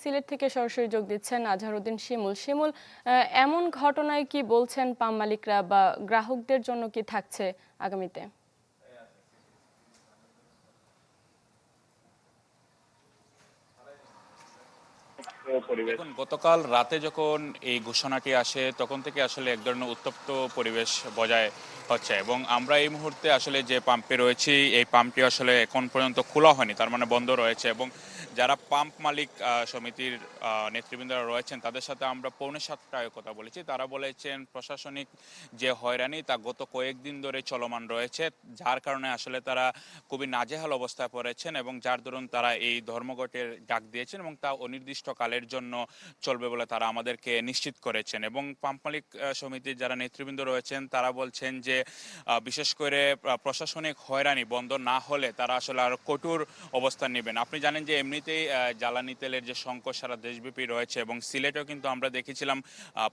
সিলেট থেকে সরাসরি যোগ দিচ্ছেন আজহারউদ্দিন শিমুল। শিমুল, এমন ঘটনায় কি বলছেন পাম মালিকরা বা গ্রাহকদের জন্য কি থাকছে আগামীতে? দেখুন, গতকাল রাতে যখন এই ঘোষণাটি আসে তখন থেকে আসলে এক ধরনের উত্তপ্ত পরিবেশ বজায় হচ্ছে এবং আমরা এই মুহূর্তে আসলে যে পাম্পে রয়েছি এই পাম্পটি আসলে এখন পর্যন্ত খোলা হয়নি, তার মানে বন্ধ রয়েছে। এবং যারা পাম্প মালিক সমিতির নেতৃবৃন্দরা রয়েছেন তাদের সাথে আমরা পৌনে 7টায় কথা বলেছি। তারা বলেছেন প্রশাসনিক যে হয়রানি তা গত কয়েকদিন ধরে চলমান রয়েছে, যার কারণে আসলে তারা খুবই নাজেহাল অবস্থায় পড়েছেন এবং যার দরুন তারা এই ধর্মঘটের ডাক দিয়েছেন এবং তা অনির্দিষ্টকালের জন্য চলবে বলে তারা আমাদেরকে নিশ্চিত করেছেন। এবং পাম্প মালিক সমিতির যারা নেতৃবৃন্দ রয়েছেন তারা বলছেন যে বিশেষ করে প্রশাসনিক হয়রানি বন্ধ না হলে তারা আসলে আরো কঠোর অবস্থান নেবেন। আপনি জানেন যে এমনিতেই জ্বালানি তেলের যে সংকট সারা দেশব্যাপী রয়েছে এবং সিলেটেও কিন্তু আমরা দেখেছিলাম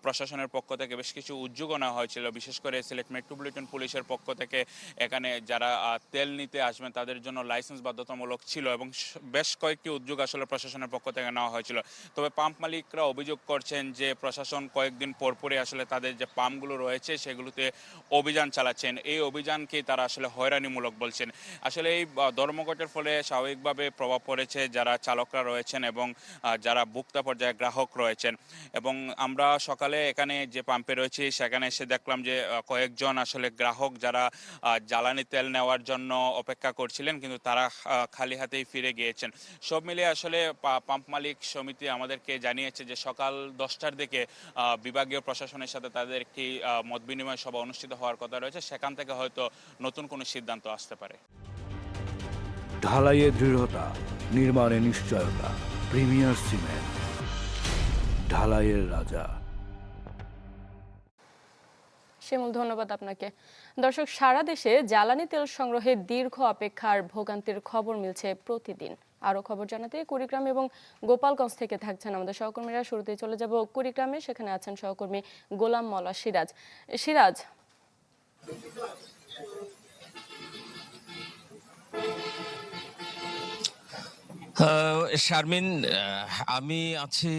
প্রশাসনের পক্ষ থেকে বেশ কিছু উদ্যোগও নেওয়া হয়েছিল, বিশেষ করে সিলেট মেট্রোপলিটন পুলিশের পক্ষ থেকে এখানে যারা তেল নিতে আসবেন তাদের জন্য লাইসেন্স বাধ্যতামূলক ছিল এবং বেশ কয়েকটি উদ্যোগ আসলে প্রশাসনের পক্ষ থেকে নেওয়া হয়েছিল। তবে পাম্প মালিকরা অভিযোগ করছেন যে প্রশাসন কয়েকদিন পরপরই আসলে তাদের যে পাম্পগুলো রয়েছে সেগুলোতে অভিযান চালাচ্ছেন, এই অভিযানকে তারা আসলে হয়রানিমূলক বলছেন। আসলে এই ধর্মঘটের ফলে স্বাভাবিকভাবে প্রভাব পড়েছে যারা চালকরা রয়েছেন এবং যারা ভোক্তা পর্যায়ে গ্রাহক রয়েছেন। এবং আমরা সকালে এখানে যে পাম্পে রয়েছি সেখানে এসে দেখলাম যে কয়েকজন আসলে গ্রাহক যারা জ্বালানি তেল নেওয়ার জন্য অপেক্ষা করছিলেন কিন্তু তারা খালি হাতেই ফিরে গিয়েছেন। সব মিলিয়ে আসলে পাম্প মালিক সমিতি আমাদেরকে জানিয়েছে যে সকাল 10টার দিকে বিভাগীয় প্রশাসনের সাথে তাদের একটি মত বিনিময় সভা অনুষ্ঠিত হওয়ার কথা রয়েছে, সেখান থেকে হয়তো নতুন কোনো সিদ্ধান্ত আসতে পারে। ঢালাইয়ে দৃঢ়তা, নির্মাণে নিশ্চয়তা, প্রিমিয়ার সিমেন্ট, ঢালাইয়ের রাজা। শিমুল, ধন্যবাদ আপনাকে। দর্শক, সারা দেশে জ্বালানি তেল সংগ্রহে দীর্ঘ অপেক্ষার ভোগান্তির খবর মিলছে প্রতিদিন। আরো খবর জানাতে কুড়িগ্রাম এবং গোপালগঞ্জ থেকে থাকছেন আমাদের সহকর্মীরা। শুরুতেই চলে যাব কুড়িগ্রামে, সেখানে আছেন সহকর্মী গোলাম মওলা সিরাজ। সিরাজ, শারমিন, আমি আছি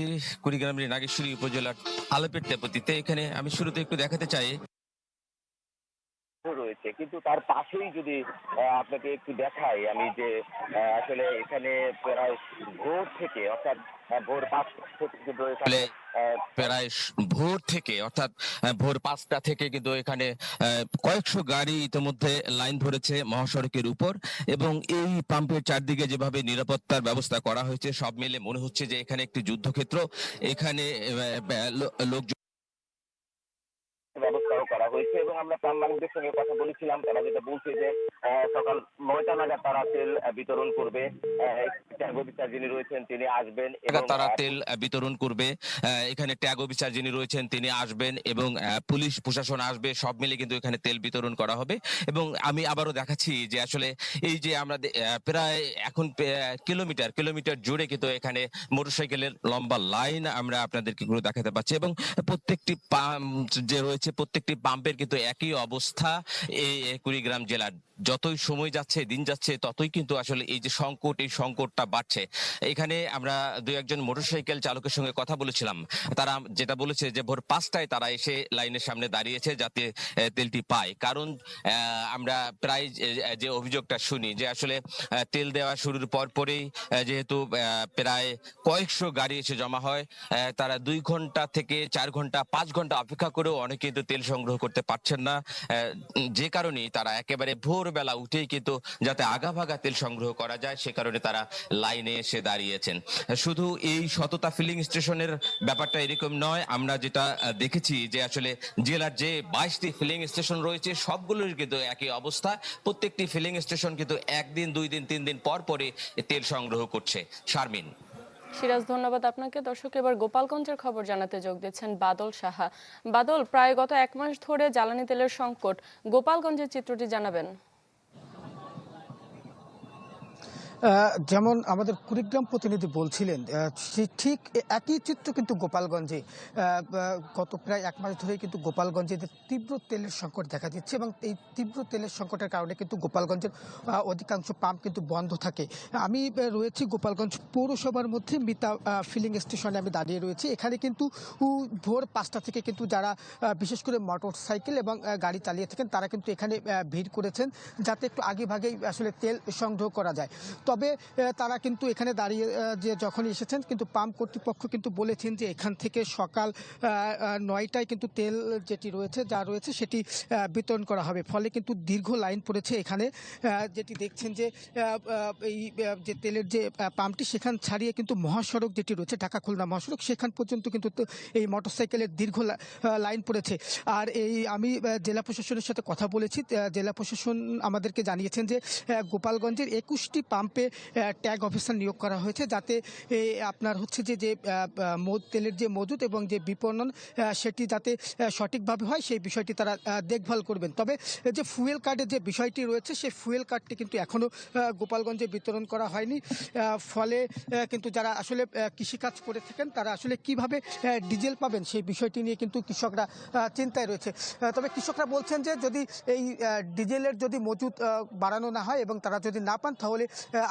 কুড়িগ্রামের নাগেশ্বরী উপজেলার আলেপের তেপতিতে। এখানে আমি শুরুতে একটু দেখাতে চাই রয়েছে, কিন্তু তার পাশেই যদি আপনাকে একটু দেখাই আমি যে আসলে এখানে প্রায় ভোর থেকে অর্থাৎ ভোর 5টা থেকে কিন্তু এখানে প্রায় ভোর থেকে অর্থাৎ ভোর 5টা থেকে কিন্তু এখানে কয়েকশো গাড়ি ইতিমধ্যে লাইন ধরেছে মহাসড়কের উপর এবং এই পাম্পের চারদিকে যেভাবে নিরাপত্তার ব্যবস্থা করা হয়েছে সব মিলে মনে হচ্ছে যে এখানে একটি যুদ্ধক্ষেত্র। এখানে লোকজন ব্যবস্থাও করা হয়েছে এবং আমরা প্রাণ মালিকদের সঙ্গে কথা বলেছিলাম, তারা যেটা বলছে যে সকাল 9টা নাগাদ তারা তেল বিতরণ করবে। ট্যাগ অফিসার যিনি রয়েছেন তিনি আসবেন এবং তারা তেল বিতরণ করবে। এখানে ট্যাগ অফিসার যিনি রয়েছেন তিনি আসবেন এবং পুলিশ প্রশাসন আসবে, সব মিলে কিন্তু এখানে তেল বিতরণ করা হবে। এবং আমি আবারও দেখাচ্ছি যে আসলে এই যে আমরা প্রায় এখন কিলোমিটার কিলোমিটার জুড়ে কিন্তু এখানে মোটরসাইকেলের লম্বা লাইন আমরা আপনাদেরকে দেখাতে পাচ্ছি এবং প্রত্যেকটি পাম্প যে রয়েছে প্রত্যেকটি পাম্পের কিন্তু একই অবস্থা। এই কুড়িগ্রাম জেলার যতই সময় যাচ্ছে দিন যাচ্ছে ততই কিন্তু আসলে এই যে সংকট, এই সংকটটা বাড়ছে। এখানে আমরা দুই একজন মোটরসাইকেল চালকের সঙ্গে কথা বলেছিলাম, তারা যেটা বলেছে যে ভোর 5টায় তারা এসে লাইনের সামনে দাঁড়িয়েছে যাতে তেলটি পায়। কারণ আমরা প্রায় যে অভিযোগটা শুনি যে আসলে তেল দেওয়া শুরুর পরপরই যেহেতু প্রায় কয়েকশো গাড়ি এসে জমা হয়, তারা 2 ঘন্টা থেকে 4 ঘন্টা 5 ঘন্টা অপেক্ষা করেও অনেকে কিন্তু তেল সংগ্রহ করতে পারছেন না, যে কারণে তারা একেবারে ভোরবেলা উঠেই কিন্তু যাতে আগাভাগা তেল সংগ্রহ করা যায় সে কারণে তারা লাইনে এসে দাঁড়িয়েছেন। শুধু এই সততা ফিলিং স্টেশনের ব্যাপারটা এরকম নয়, আমরা যেটা দেখেছি যে আসলে জেলার যে 22টি ফিলিং স্টেশন রয়েছে সবগুলোর কিন্তু একই অবস্থা। প্রত্যেকটি ফিলিং স্টেশন কিন্তু 1 দিন 2 দিন 3 দিন পর পরে তেল সংগ্রহ করছে। শারমিন। সিরাজ, ধন্যবাদ আপনাকে। দর্শক, এবার গোপালগঞ্জের খবর জানাতে যোগ দিচ্ছেন বাদল সাহা। বাদল, প্রায় গত 1 মাস ধরে জ্বালানি তেলের সংকট, গোপালগঞ্জের চিত্রটি জানাবেন। যেমন আমাদের কুড়িগ্রাম প্রতিনিধি বলছিলেন, ঠিক একই চিত্র কিন্তু গোপালগঞ্জে গত প্রায় 1 মাস ধরে কিন্তু গোপালগঞ্জে যে তীব্র তেলের সংকট দেখা দিচ্ছে, এবং এই তীব্র তেলের সংকটের কারণে কিন্তু গোপালগঞ্জের অধিকাংশ পাম্প কিন্তু বন্ধ থাকে। আমি রয়েছি গোপালগঞ্জ পৌরসভার মধ্যে মিতা ফিলিং স্টেশনে আমি দাঁড়িয়ে রয়েছি। এখানে কিন্তু ভোর 5টা থেকে কিন্তু যারা বিশেষ করে মোটর সাইকেল এবং গাড়ি চালিয়ে থাকেন তারা কিন্তু এখানে ভিড় করেছেন, যাতে একটু আগে ভাগেই আসলে তেল সংগ্রহ করা যায়। তবে তারা কিন্তু এখানে দাঁড়িয়ে যে যখন এসেছেন, কিন্তু পাম্প কর্তৃপক্ষ কিন্তু বলেছেন যে এখান থেকে সকাল 9টায় কিন্তু তেল যেটি রয়েছে সেটি বিতরণ করা হবে। ফলে কিন্তু দীর্ঘ লাইন পড়েছে এখানে। যেটি দেখছেন যে এই যে তেলের যে পাম্পটি, সেখান ছাড়িয়ে কিন্তু মহাসড়ক যেটি রয়েছে ঢাকা খুলনা মহাসড়ক, সেখান পর্যন্ত কিন্তু এই মোটরসাইকেলের দীর্ঘ লাইন পড়েছে। আর আমি জেলা প্রশাসনের সাথে কথা বলেছি। জেলা প্রশাসন আমাদেরকে জানিয়েছেন যে গোপালগঞ্জের 21টি পাম্পে ট্যাগ অফিসার নিয়োগ করা হয়েছে, যাতে আপনার হচ্ছে যে তেলের যে মজুত এবং যে বিপণন সেটি যাতে সঠিকভাবে হয় সেই বিষয়টি তারা দেখভাল করবেন। তবে যে ফুয়েল কার্ডের যে বিষয়টি রয়েছে, সেই ফুয়েল কার্ডটি কিন্তু এখনও গোপালগঞ্জে বিতরণ করা হয়নি। ফলে কিন্তু যারা আসলে কৃষিকাজ করে থাকেন তারা আসলে কিভাবে ডিজেল পাবেন সেই বিষয়টি নিয়ে কিন্তু কৃষকরা চিন্তায় রয়েছে। তবে কৃষকরা বলছেন যে যদি এই ডিজেলের যদি মজুত বাড়ানো না হয় এবং তারা যদি না পান, তাহলে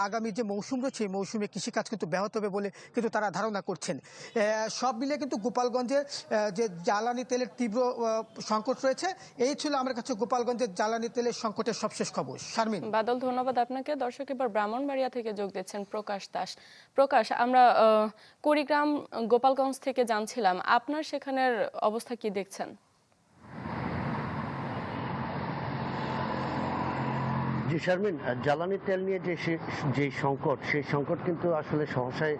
আগামী যে মৌসুম রয়েছে এই মৌসুমে কৃষিকাজ কিন্তু ব্যাহত হবে বলে কিন্তু তারা ধারণা করছেন। সব মিলে কিন্তু গোপালগঞ্জে যে জ্বালানি তেলের তীব্র সংকট রয়েছে। এই ছিল আমার কাছে গোপালগঞ্জের জ্বালানি তেলের সংকটের সবশেষ খবর। শারমিন। বাদল, ধন্যবাদ আপনাকে। দর্শক, এবার ব্রাহ্মণবাড়িয়া থেকে যোগ দিচ্ছেন প্রকাশ দাস। প্রকাশ, আমরা কুড়িগ্রাম গোপালগঞ্জ থেকে জানছিলাম, আপনার সেখানের অবস্থা কি দেখছেন? জি শারমিন, জ্বালানি তেল নিয়ে যে সংকট, সেই সংকট কিন্তু আসলে সহসায়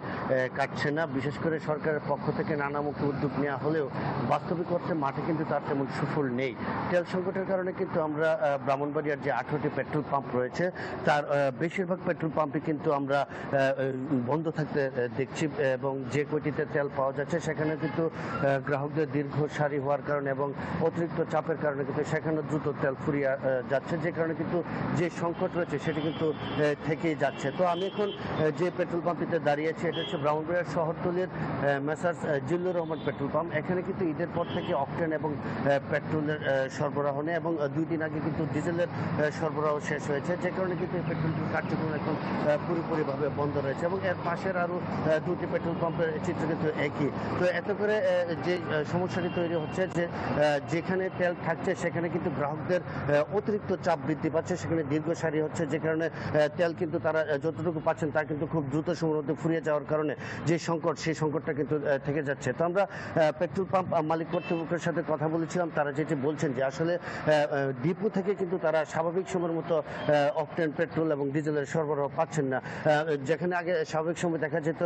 কাটছে না। বিশেষ করে সরকারের পক্ষ থেকে নানামুখী উদ্যোগ নেওয়া হলেও বাস্তবিক অর্থে মাঠে কিন্তু তার তেমন সুফল নেই। তেল সংকটের কারণে কিন্তু আমরা ব্রাহ্মণবাড়িয়ার যে 18টি পেট্রোল পাম্প রয়েছে তার বেশিরভাগ পেট্রোল পাম্পই কিন্তু আমরা বন্ধ থাকতে দেখছি, এবং যে কয়টিতে তেল পাওয়া যাচ্ছে সেখানে কিন্তু গ্রাহকদের দীর্ঘ সারি হওয়ার কারণে এবং অতিরিক্ত চাপের কারণে কিন্তু সেখানে দ্রুত তেল ফুরিয়ে যাচ্ছে, যে কারণে কিন্তু যে সংকট রয়েছে সেটি কিন্তু থেকেই যাচ্ছে। তো আমি এখন যে পেট্রোল পাম্পটিতে দাঁড়িয়েছি, এটা হচ্ছে ব্রাহ্মণবাড়িয়া শহরতলির messrs Zillur Rahman petrol pump. এখানে কিন্তু ঈদের পর থেকে অকটেন এবং পেট্রোলের সরবরাহ নেই, এবং 2 দিন আগে কিন্তু ডিজেলের সরবরাহ শেষ হয়েছে, যে কারণে কিন্তু এই পেট্রোল কার্যক্রম এখন পুরোপুরিভাবে বন্ধ রয়েছে। এবং এর পাশের আরও 2টি পেট্রোল পাম্পের চিত্র কিন্তু একই। তো এতে করে যে সমস্যাটি তৈরি হচ্ছে যে যেখানে তেল থাকছে সেখানে কিন্তু গ্রাহকদের অতিরিক্ত চাপ বৃদ্ধি পাচ্ছে, সেখানে দীর্ঘ সারি হচ্ছে, যে কারণে তেল কিন্তু তারা যতটুকু পাচ্ছেন তা কিন্তু খুব দ্রুত সময়ের মধ্যে ফুরিয়ে যাওয়ার কারণে যে সংকট, সেই সংকটটা কিন্তু থেকে যাচ্ছে। তো আমরা পেট্রোল পাম্প মালিক কর্তৃপক্ষের সাথে কথা বলেছিলাম। তারা যেটি বলছেন যে আসলে ডিপো থেকে কিন্তু তারা স্বাভাবিক সময়ের মতো অকটেন পেট্রোল এবং ডিজেলের সরবরাহ পাচ্ছেন না। যেখানে আগে স্বাভাবিক সময় দেখা যেত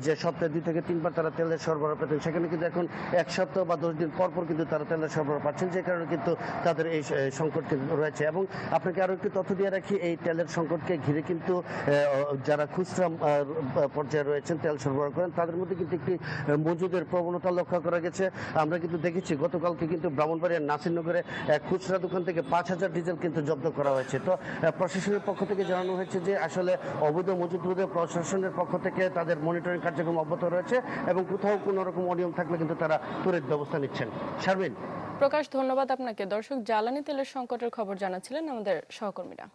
যে সপ্তাহে 2 থেকে 3 বার তারা তেলের সরবরাহ পেতেন, সেখানে কিন্তু এখন 1 সপ্তাহ বা 10 দিন পর কিন্তু তারা তেলের সরবরাহ পাচ্ছেন, যে কারণে কিন্তু তাদের এই সংকট রয়েছে। এবং আপনাকে আরো একটি তথ্য দিয়ে রাখি, এই তেলের সংকটকে ঘিরে কিন্তু যারা খুচরা পর্যায়ে রয়েছেন তেল সরবরাহ করেন তাদের মধ্যে কিন্তু একটি মজুদের প্রবণতা লক্ষ্য করা গেছে। আমরা কিন্তু দেখেছি গতকালকে কিন্তু ব্রাহ্মণবাড়িয়ার নাসিরনগরে খুচরা দোকান থেকে 5000 ডিজেল কিন্তু জব্দ করা হয়েছে। তো প্রশাসনের পক্ষ থেকে জানানো হয়েছে যে আসলে অবৈধ মজুদ রোধে প্রশাসনের পক্ষ থেকে তাদের মনিটরিং কার্যক্রম অব্যাহত রয়েছে, এবং কোথাও কোনো রকম অনিয়ম থাকলে কিন্তু তারা ত্বরিত ব্যবস্থা নিচ্ছেন। শারমিন। প্রকাশ, ধন্যবাদ আপনাকে। দর্শক, জ্বালানি তেলের সংকটের খবর জানাচ্ছিলেন আমাদের সহকর্মীরা।